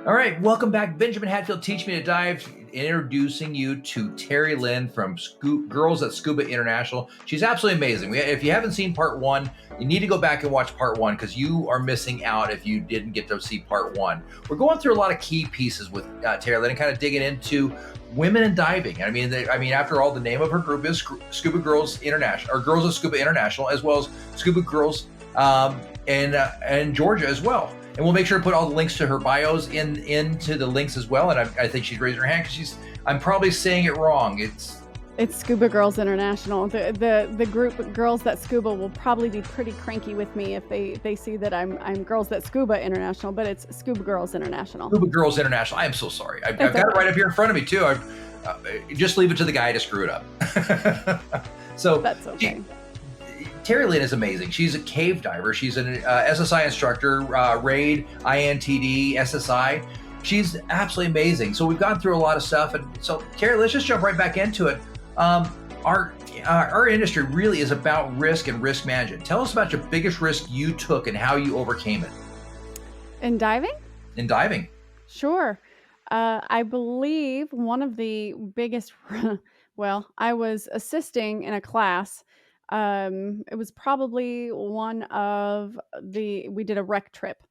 All right, welcome back. Benjamin Hadfield, Teach Me to Dive, introducing you to Terri Lynn from Girls at Scuba International. She's absolutely amazing. If you haven't seen part one, you need to go back and watch part one because you are missing out if you didn't get to see part one. We're going through a lot of key pieces with Terri Lynn and kind of digging into women in diving. I mean, after all, the name of her group is Scuba Girls International, or Girls of Scuba International, as well as Scuba Girls and Georgia as well. And we'll make sure to put all the links to her bios into the links as well. And I think she's raising her hand because I'm probably saying it wrong. It's Scuba Girls International. The group Girls That Scuba will probably be pretty cranky with me if they see that I'm Girls That Scuba International, but it's Scuba Girls International. Scuba Girls International. I am so sorry. I've got it right up here in front of me too. Just leave it to the guy to screw it up. So that's okay. Terri Lynn is amazing. She's a cave diver. She's an SSI instructor, RAID, INTD, SSI. She's absolutely amazing. So we've gone through a lot of stuff. And so, Terri, let's just jump right back into it. Our industry really is about risk and risk management. Tell us about your biggest risk you took and how you overcame it. In diving? In diving. Sure. I believe one of the biggest, well, I was assisting in a class. It was probably we did a rec trip,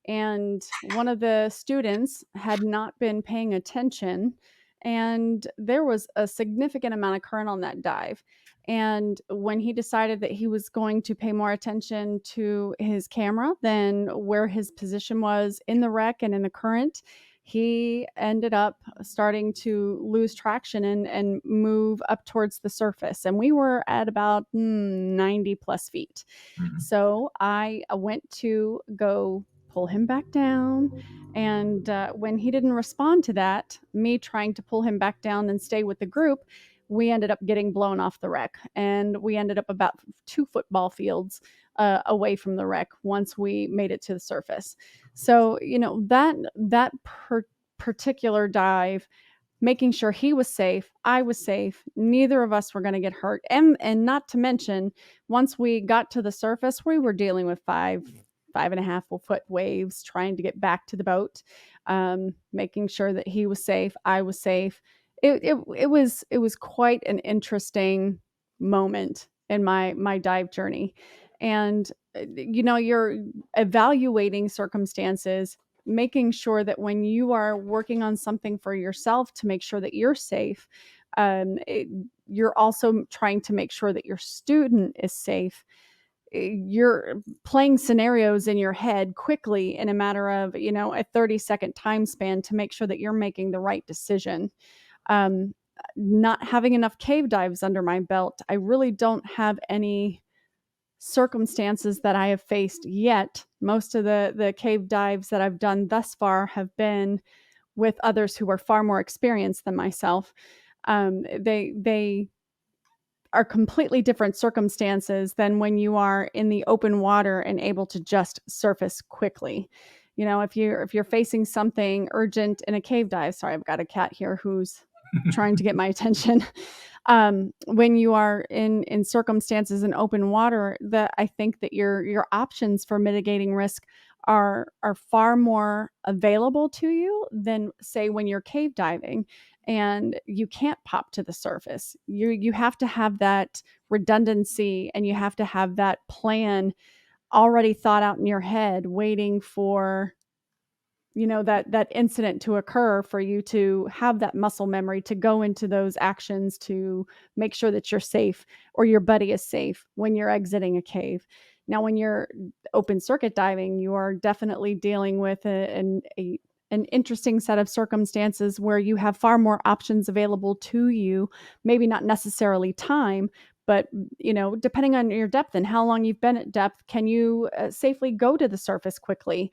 and one of the students had not been paying attention, and there was a significant amount of current on that dive. And when he decided that he was going to pay more attention to his camera than where his position was in the wreck and in the current, he ended up starting to lose traction and move up towards the surface. And we were at about 90 plus feet. Mm-hmm. So I went to go pull him back down. And when he didn't respond to that, me trying to pull him back down and stay with the group, we ended up getting blown off the wreck. And we ended up about 2 football fields away from the wreck once we made it to the surface. So, that particular dive, making sure he was safe, I was safe, neither of us were going to get hurt. And not to mention, once we got to the surface, we were dealing with 5.5 foot waves, trying to get back to the boat, making sure that he was safe, I was safe. It was quite an interesting moment in my dive journey. And, you're evaluating circumstances, making sure that when you are working on something for yourself to make sure that you're safe, you're also trying to make sure that your student is safe. You're playing scenarios in your head quickly in a matter of, a 30-second time span to make sure that you're making the right decision. Not having enough cave dives under my belt, I really don't have any circumstances that I have faced yet. Most of the cave dives that I've done thus far have been with others who are far more experienced than myself. They are completely different circumstances than when you are in the open water and able to just surface quickly. If you're facing something urgent in a cave dive, sorry, I've got a cat here who's trying to get my attention. When you are in circumstances in open water, that I think that your options for mitigating risk are far more available to you than, say, when you're cave diving and you can't pop to the surface. You have to have that redundancy, and you have to have that plan already thought out in your head, waiting for that incident to occur for you to have that muscle memory to go into those actions to make sure that you're safe or your buddy is safe when you're exiting a cave. Now, when you're open circuit diving, you are definitely dealing with an interesting set of circumstances where you have far more options available to you, maybe not necessarily time, but, depending on your depth and how long you've been at depth, can you safely go to the surface quickly?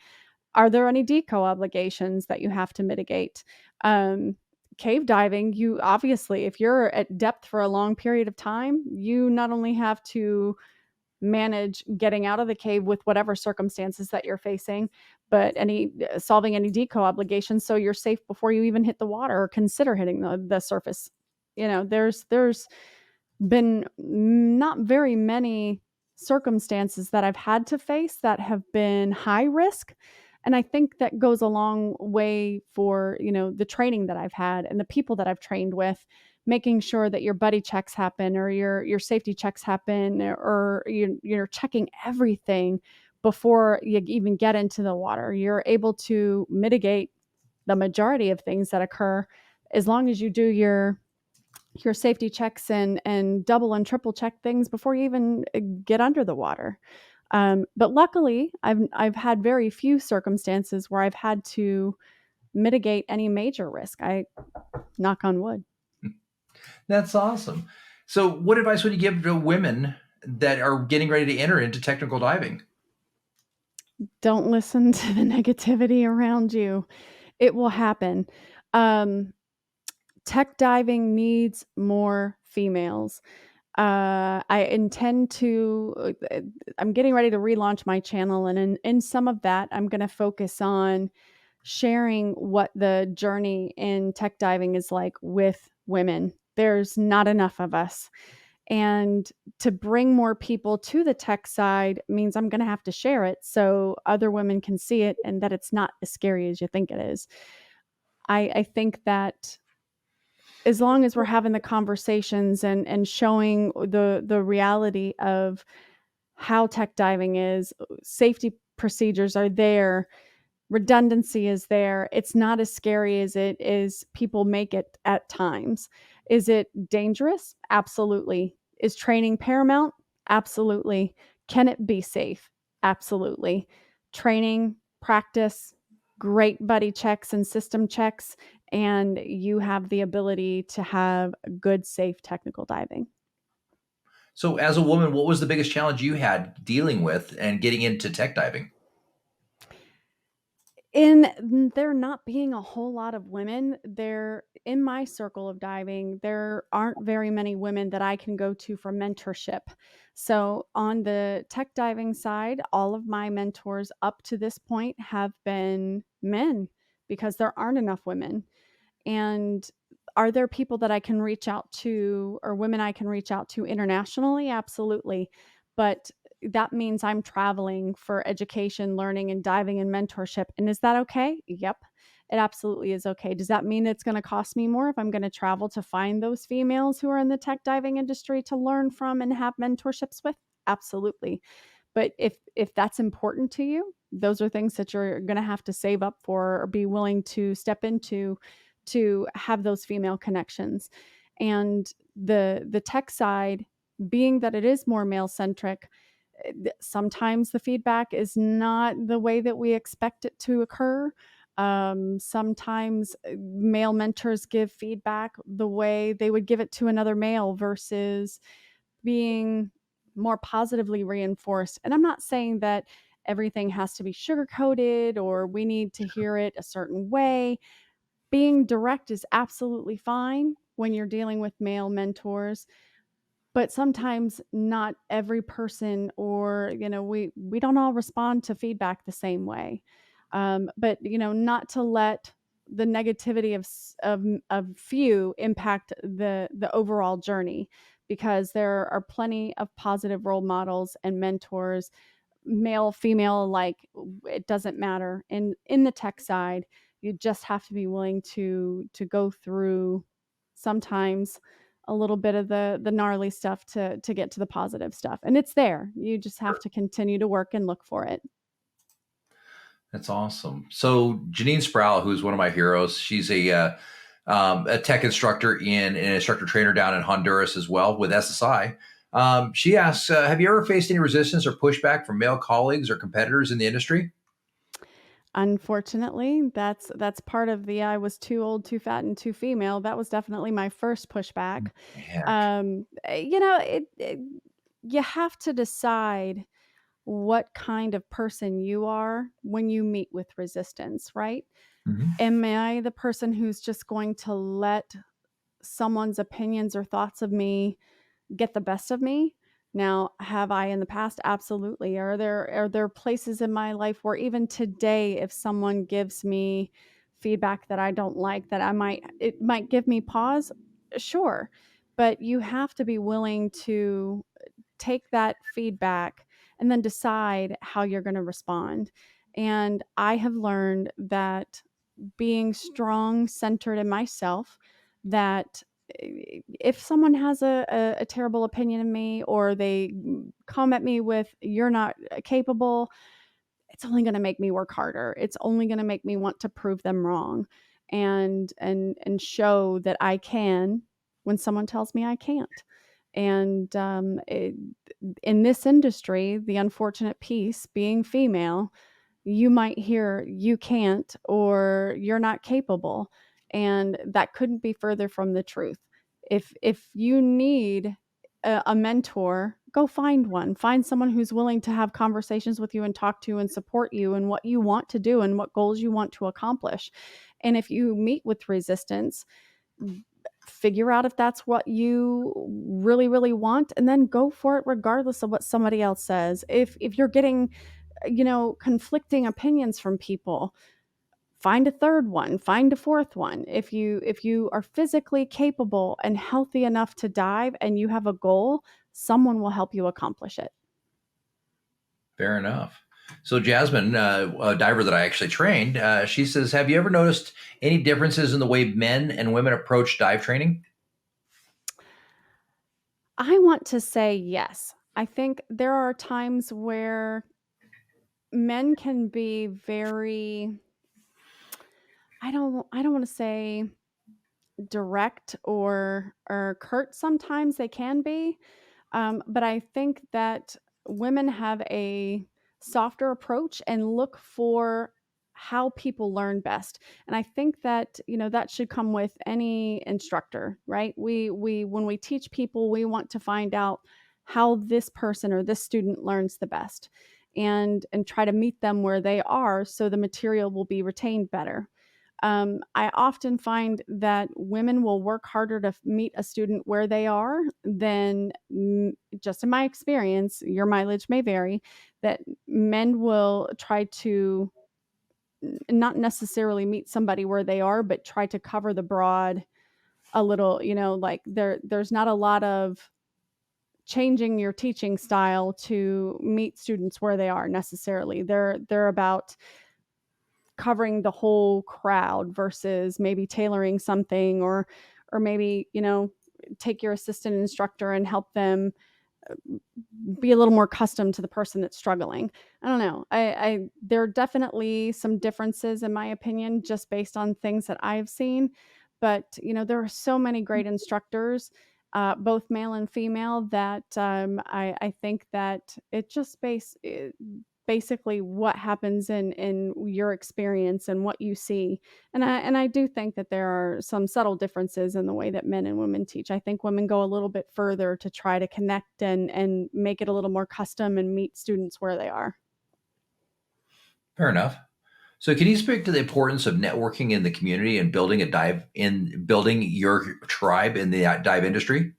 Are there any deco obligations that you have to mitigate? Cave diving, you obviously, if you're at depth for a long period of time, you not only have to manage getting out of the cave with whatever circumstances that you're facing, but solving any deco obligations so you're safe before you even hit the water or consider hitting the surface. There's been not very many circumstances that I've had to face that have been high risk. And I think that goes a long way for, the training that I've had and the people that I've trained with, making sure that your buddy checks happen, or your safety checks happen, or you're checking everything before you even get into the water. You're able to mitigate the majority of things that occur as long as you do your safety checks and double and triple check things before you even get under the water. But luckily, I've had very few circumstances where I've had to mitigate any major risk. I knock on wood. That's awesome. So, what advice would you give to women that are getting ready to enter into technical diving? Don't listen to the negativity around you. It will happen. Um, Tech diving needs more females. I intend to. I'm getting ready to relaunch my channel, and in some of that, I'm going to focus on sharing what the journey in tech diving is like with women. There's not enough of us. And to bring more people to the tech side means I'm going to have to share it so other women can see it and that it's not as scary as you think it is. I think that as long as we're having the conversations and showing the reality of how tech diving is, safety procedures are there, redundancy is there. It's not as scary as it is people make it at times. Is it dangerous? Absolutely. Is training paramount? Absolutely. Can it be safe? Absolutely. Training, practice, great buddy checks and system checks, and you have the ability to have good, safe technical diving. So, as a woman, what was the biggest challenge you had dealing with and getting into tech diving? In there not being a whole lot of women, there in my circle of diving, there aren't very many women that I can go to for mentorship. So, on the tech diving side, all of my mentors up to this point have been men because there aren't enough women. And are there people that I can reach out to, or women I can reach out to internationally? Absolutely. But that means I'm traveling for education, learning, and diving and mentorship. And is that okay? Yep, it absolutely is okay. Does that mean it's going to cost me more if I'm going to travel to find those females who are in the tech diving industry to learn from and have mentorships with? Absolutely. But if that's important to you, those are things that you're going to have to save up for or be willing to step into to have those female connections. And the tech side, being that it is more male centric, sometimes the feedback is not the way that we expect it to occur. Sometimes male mentors give feedback the way they would give it to another male versus being more positively reinforced. And I'm not saying that everything has to be sugar coated or we need to hear it a certain way. Being direct is absolutely fine when you're dealing with male mentors, but sometimes not every person, or we don't all respond to feedback the same way. But not to let the negativity of few impact the overall journey, because there are plenty of positive role models and mentors, male, female alike. It doesn't matter. And in the tech side, you just have to be willing to go through sometimes a little bit of the gnarly stuff to get to the positive stuff. And it's there. You just have to continue to work and look for it. That's awesome. So, Janine Sproul, who's one of my heroes, she's a tech instructor an instructor trainer down in Honduras as well with SSI. She asks, have you ever faced any resistance or pushback from male colleagues or competitors in the industry? Unfortunately, that's part of the I was too old, too fat, and too female. That was definitely my first pushback. Heck. You have to decide what kind of person you are when you meet with resistance, right? Mhm. Am I the person who's just going to let someone's opinions or thoughts of me get the best of me? Now, have I in the past? Absolutely. Are there places in my life where even today, if someone gives me feedback that I don't like, that it might give me pause? Sure. But you have to be willing to take that feedback and then decide how you're going to respond. And I have learned that being strong, centered in myself, that if someone has a terrible opinion of me, or they come at me with, "You're not capable," it's only going to make me work harder. It's only going to make me want to prove them wrong, and show that I can when someone tells me I can't. And in this industry, the unfortunate piece, being female, you might hear "you can't" or "you're not capable," and that couldn't be further from the truth. If you need a mentor, go find one. Find someone who's willing to have conversations with you and talk to you and support you and what you want to do and what goals you want to accomplish. And if you meet with resistance, figure out if that's what you really, really want, and then go for it regardless of what somebody else says. If you're getting, conflicting opinions from people, find a third one, find a fourth one. If you are physically capable and healthy enough to dive and you have a goal, someone will help you accomplish it. Fair enough. So Jasmine, a diver that I actually trained, she says, "Have you ever noticed any differences in the way men and women approach dive training?" I want to say yes. I think there are times where men can be very, I don't want to say direct or curt. Sometimes they can be, but I think that women have a softer approach and look for how people learn best. And I think that, that should come with any instructor, right? We when we teach people, we want to find out how this person or this student learns the best, and try to meet them where they are so the material will be retained better. I often find that women will work harder to meet a student where they are than, just in my experience, your mileage may vary, that men will try to not necessarily meet somebody where they are, but try to cover the broad a little, like there's not a lot of changing your teaching style to meet students where they are necessarily. They're about covering the whole crowd versus maybe tailoring something, or maybe, take your assistant instructor and help them be a little more accustomed to the person that's struggling. I don't know. I There are definitely some differences in my opinion, just based on things that I've seen. But there are so many great instructors, both male and female, that I think that it just basically what happens in your experience and what you see. And I do think that there are some subtle differences in the way that men and women teach. I think women go a little bit further to try to connect and make it a little more custom and meet students where they are. Fair enough. So can you speak to the importance of networking in the community and building your tribe in the dive industry?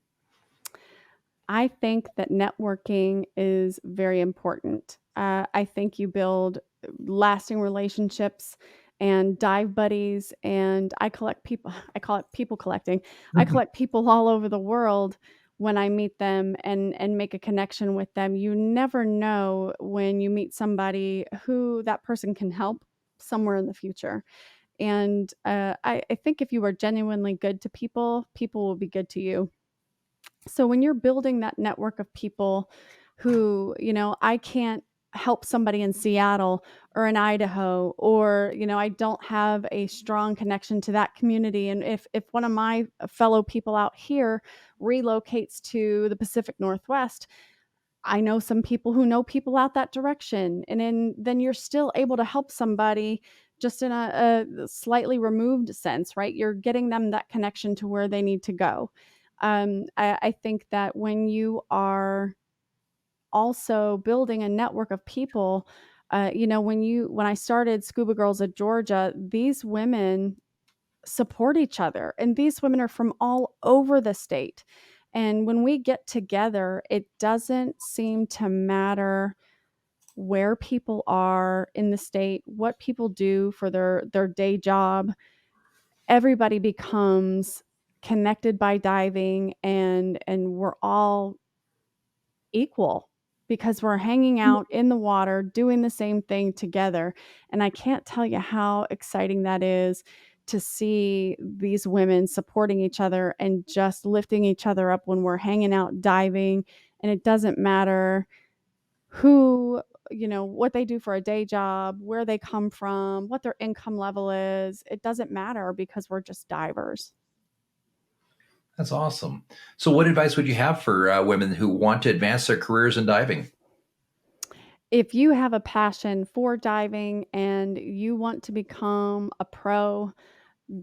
I think that networking is very important. I think you build lasting relationships and dive buddies. And I collect people, I call it people collecting. I collect people all over the world when I meet them and make a connection with them. You never know when you meet somebody who that person can help somewhere in the future. And I think if you are genuinely good to people, people will be good to you. So when you're building that network of people who, I can't help somebody in Seattle or in Idaho, or, I don't have a strong connection to that community. And if one of my fellow people out here relocates to the Pacific Northwest, I know some people who know people out that direction. And then you're still able to help somebody, just in a slightly removed sense, right? You're getting them that connection to where they need to go. I think that when you are also building a network of people, when I started Scuba Girls of Georgia, these women support each other, and these women are from all over the state. And when we get together, it doesn't seem to matter where people are in the state, what people do for their day job. Everybody becomes connected by diving, and we're all equal. because we're hanging out in the water doing the same thing together. And I can't tell you how exciting that is to see these women supporting each other and just lifting each other up when we're hanging out diving. And it doesn't matter who, what they do for a day job, where they come from, what their income level is. It doesn't matter because we're just divers. That's awesome. So, what advice would you have for women who want to advance their careers in diving? If you have a passion for diving and you want to become a pro,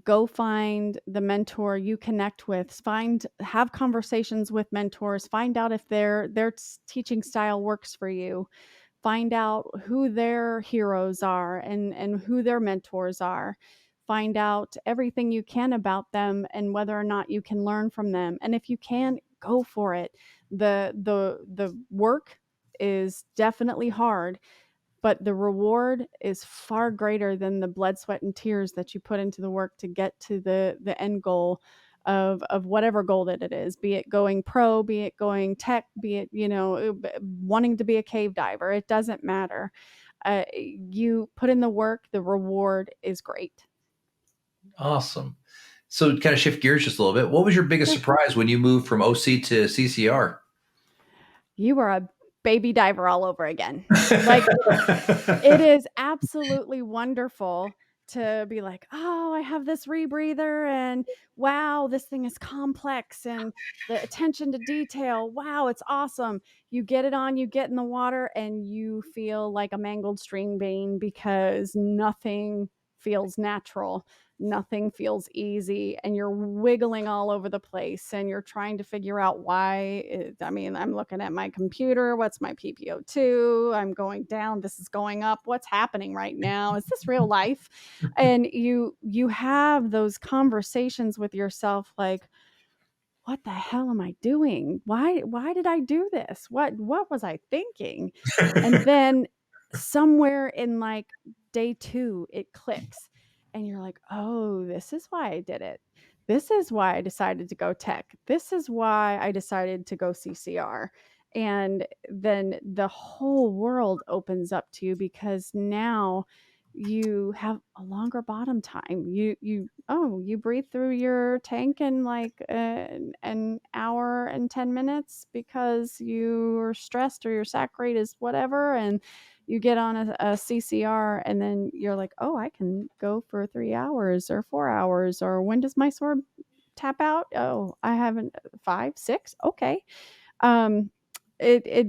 go find the mentor you connect with. Have conversations with mentors. Find out if their teaching style works for you. Find out who their heroes are and who their mentors are. Find out everything you can about them and whether or not you can learn from them. And if you can, go for it. The work is definitely hard, but the reward is far greater than the blood, sweat, and tears that you put into the work to get to the end goal of whatever goal that it is, be it going pro, be it going tech, be it, wanting to be a cave diver. It doesn't matter. You put in the work, the reward is great. Awesome. So, kind of shift gears just a little bit. What was your biggest Sure. surprise when you moved from OC to CCR? You are a baby diver all over again. Like, it is absolutely wonderful to be like, "Oh, I have this rebreather and wow, this thing is complex and the attention to detail. Wow, it's awesome." You get it on, you get in the water and you feel like a mangled string bean because nothing feels natural. Nothing feels easy and you're wiggling all over the place and you're trying to figure out I'm looking at my computer, what's my PPO2, I'm going down, this is going up, what's happening right now, is this real life? And you have those conversations with yourself like, what the hell am I doing? Why did I do this? What was I thinking? And then somewhere in like day 2 it clicks and you're like, "Oh, this is why I did it. This is why I decided to go tech. This is why I decided to go CCR." And then the whole world opens up to you because now you have a longer bottom time. You breathe through your tank in like an hour and 10 minutes because you are stressed or your sac rate is whatever, and you get on a CCR and then you're like, "Oh, I can go for 3 hours or 4 hours, or when does my sword tap out? Oh, I haven't 5, 6. Okay." Um it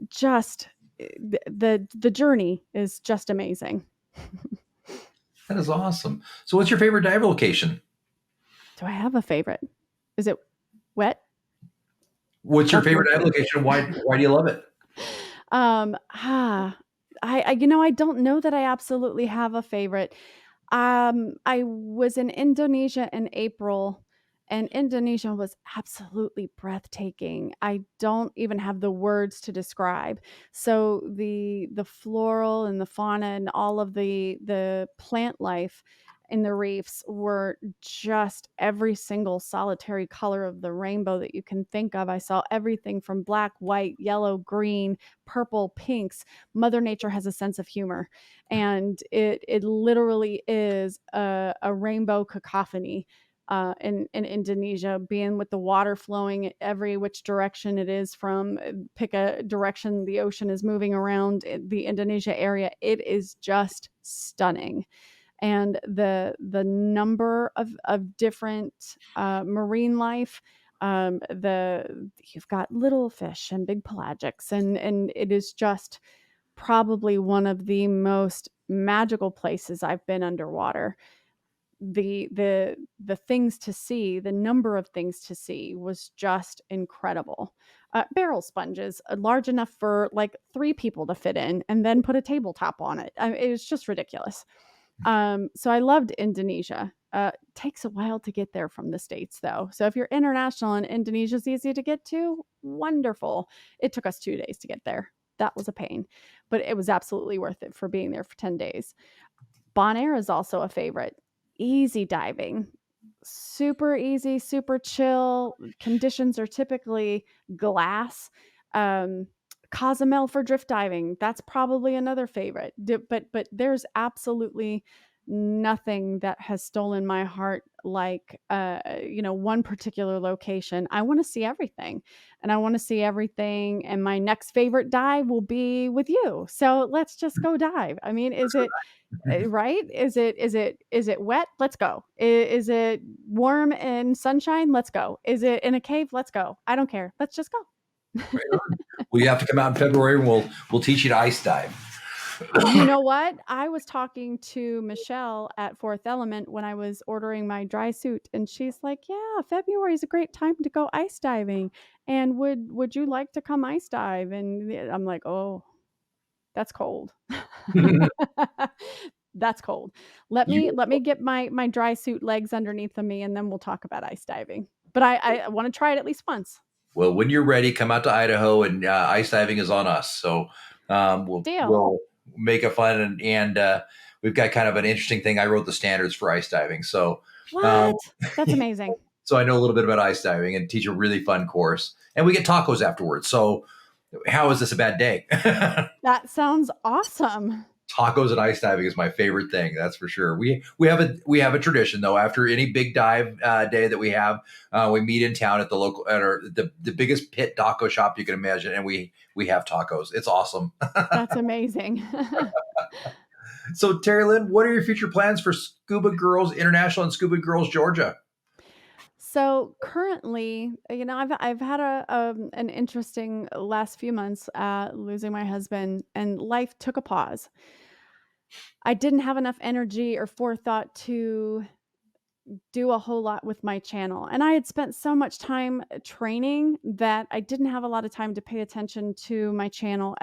just the journey is just amazing. That is awesome. So, what's your favorite dive location? Do I have a favorite? Is it wet What's your or favorite dive filtered? location? Why do you love it? Um, ah, I don't know that I absolutely have a favorite. I was in Indonesia in April, and Indonesia was absolutely breathtaking. I don't even have the words to describe. So the floral and the fauna and all of the plant life in the reefs were just every single solitary color of the rainbow that you can think of. I saw everything from black, white, yellow, green, purple, pinks. Mother Nature has a sense of humor, and it literally is a rainbow cacophony in Indonesia, being with the water flowing every which direction it is from. Pick a direction the ocean is moving around the Indonesia area. It is just stunning, and the number of different marine life. The You've got little fish and big pelagics, and it is just probably one of the most magical places I've been underwater. The things to see, the number of things to see was just incredible. Barrel sponges, large enough for like 3 people to fit in, and then put a tabletop on it. It was just ridiculous. So I loved Indonesia. Takes a while to get there from the States, though. So if you're international and Indonesia's easy to get to, wonderful. It took us 2 days to get there. That was a pain, but it was absolutely worth it for being there for 10 days. Bonaire is also a favorite. Easy diving, super easy, super chill. Conditions are typically glass. Um, Cozumel for drift diving. That's probably another favorite. But there's absolutely nothing that has stolen my heart like one particular location. I want to see everything, and I want to see everything, and my next favorite dive will be with you. So let's just go dive. I mean, is it right? Is it wet? Let's go. Is it warm and sunshine? Let's go. Is it in a cave? Let's go. I don't care. Let's just go. Right on. Well, you have to come out in February, and we'll teach you to ice dive. You know what? I was talking to Michelle at Fourth Element when I was ordering my dry suit, and she's like, "Yeah, February is a great time to go ice diving. And would you like to come ice dive?" And I'm like, "Oh, that's cold." That's cold. Let me You let me get my dry suit legs underneath of me, and then we'll talk about ice diving. But I want to try it at least once. Well, when you're ready, come out to Idaho, and ice diving is on us. So Deal. we'll make it fun, and we've got kind of an interesting thing. I wrote the standards for ice diving, um, What? That's amazing. so I know a little bit about ice diving and teach a really fun course. And we get tacos afterwards. So how is this a bad day? That sounds awesome. Tacos and ice diving is my favorite thing. That's for sure. We have a tradition though. After any big dive day that we have, we meet in town at the local the biggest pit taco shop you can imagine, and we have tacos. It's awesome. That's amazing. So Terri Lynn, what are your future plans for Scuba Girls International and Scuba Girls Georgia? So currently, I've had an interesting last few months losing my husband, and life took a pause. I didn't have enough energy or forethought to do a whole lot with my channel. And I had spent so much time training that I didn't have a lot of time to pay attention to my channel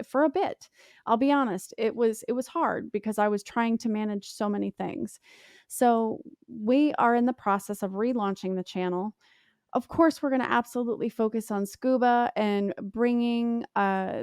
for a bit. I'll be honest, it was hard because I was trying to manage so many things. So we are in the process of relaunching the channel. Of course, we're going to absolutely focus on scuba and bringing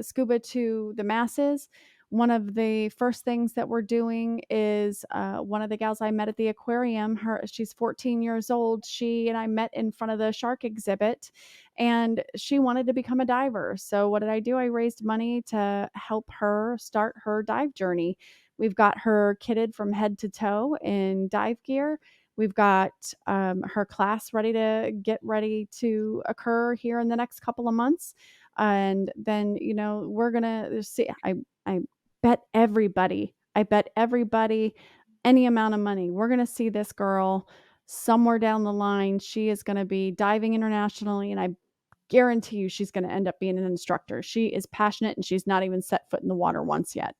scuba to the masses. One of the first things that we're doing is one of the gals I met at the aquarium. She's 14 years old. She and I met in front of the shark exhibit, and she wanted to become a diver. So what did I do? I raised money to help her start her dive journey. We've got her kitted from head to toe in dive gear. We've got her class ready to occur here in the next couple of months. And then, we're going to see. I bet everybody any amount of money. We're going to see this girl somewhere down the line. She is going to be diving internationally. And I guarantee you she's going to end up being an instructor. She is passionate and she's not even set foot in the water once yet.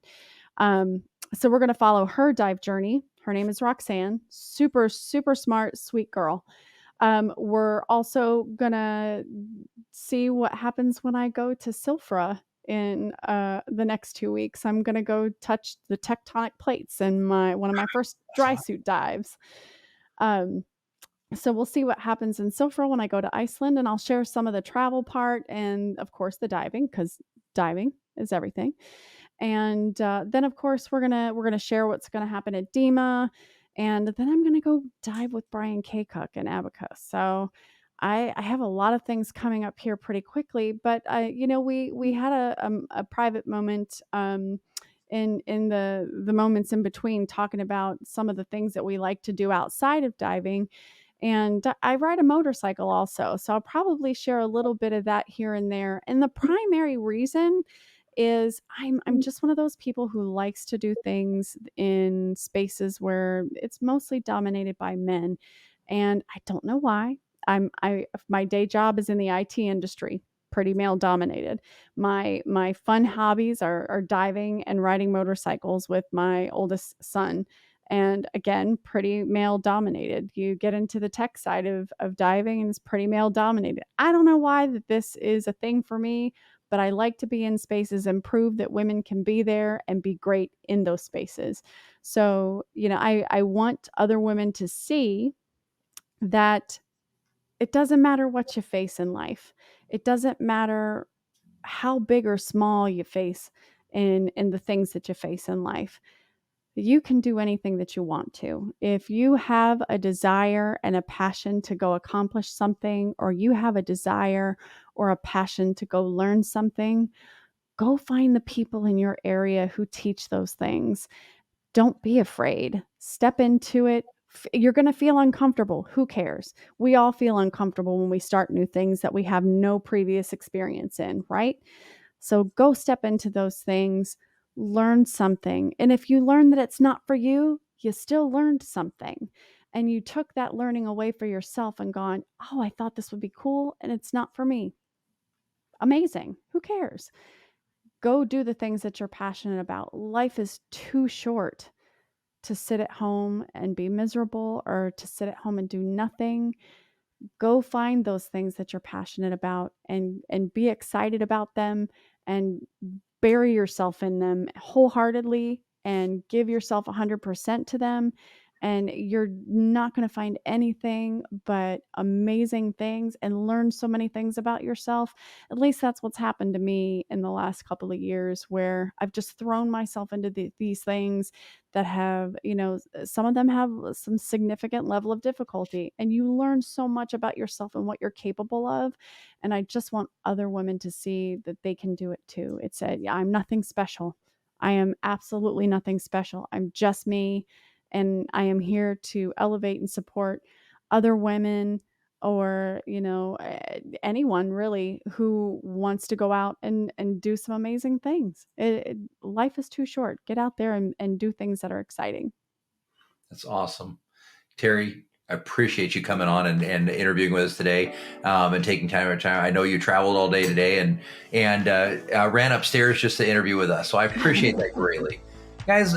Um, so we're going to follow her dive journey. Her name is Roxanne. Super, super smart, sweet girl. We're also going to see what happens when I go to Silfra in the next 2 weeks. I'm going to go touch the tectonic plates in one of my first dry suit dives. So we'll see what happens in Silfra when I go to Iceland, and I'll share some of the travel part and, of course, the diving, because diving is everything. And then, of course, we're gonna share what's gonna happen at DEMA, and then I'm gonna go dive with Brian K. Cook in Abacus. So I have a lot of things coming up here pretty quickly, but we had a private moment. In the moments in between, talking about some of the things that we like to do outside of diving. And I ride a motorcycle also. So I'll probably share a little bit of that here and there. And the primary reason is I'm just one of those people who likes to do things in spaces where it's mostly dominated by men. And I don't know why. My day job is in the IT industry, pretty male dominated. My fun hobbies are diving and riding motorcycles with my oldest son, and again, pretty male dominated. You get into the tech side of diving and it's pretty male dominated. I don't know why that this is a thing for me, but I like to be in spaces and prove that women can be there and be great in those spaces. So, I want other women to see that it doesn't matter what you face in life. It doesn't matter how big or small you face in the things that you face in life. You can do anything that you want to. If you have a desire and a passion to go accomplish something, or you have a desire or a passion to go learn something, Go find the people in your area who teach those things. Don't be afraid. Step into it. You're going to feel uncomfortable. Who cares? We all feel uncomfortable when we start new things that we have no previous experience in, right? So go step into those things, learn something. And if you learn that it's not for you, you still learned something. And you took that learning away for yourself and gone, oh, I thought this would be cool and it's not for me. Amazing. Who cares? Go do the things that you're passionate about. Life is too short to sit at home and be miserable or to sit at home and do nothing. Go find those things that you're passionate about and be excited about them and bury yourself in them wholeheartedly and give yourself 100% to them, and you're not going to find anything but amazing things and learn so many things about yourself. At least that's what's happened to me in the last couple of years, where I've just thrown myself into these things that have, some of them have some significant level of difficulty, and you learn so much about yourself and what you're capable of. And I just want other women to see that they can do it too. It said, yeah, I'm nothing special. I am absolutely nothing special. I'm just me. And I am here to elevate and support other women, or, anyone really who wants to go out and do some amazing things. Life is too short. Get out there and do things that are exciting. That's awesome. Terri, I appreciate you coming on and interviewing with us today, and taking time out of time. I know you traveled all day today and ran upstairs just to interview with us. So I appreciate that greatly. Guys,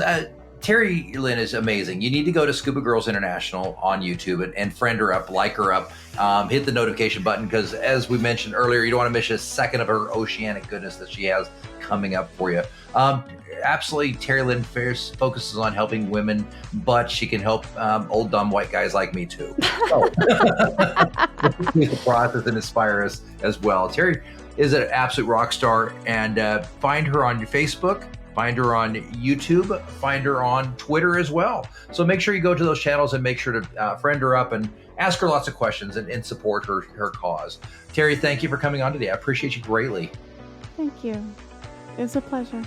Terri Lynn is amazing. You need to go to Scuba Girls International on YouTube and friend her up, like her up, hit the notification button, because as we mentioned earlier, you don't want to miss a second of her oceanic goodness that she has coming up for you. Absolutely, Terri Lynn focuses on helping women, but she can help old dumb white guys like me too. So, the process and inspire us as well. Terri is an absolute rock star, and find her on your Facebook, find her on YouTube, find her on Twitter as well. So make sure you go to those channels and make sure to friend her up and ask her lots of questions and support her cause. Terri, thank you for coming on today. I appreciate you greatly. Thank you. It was a pleasure.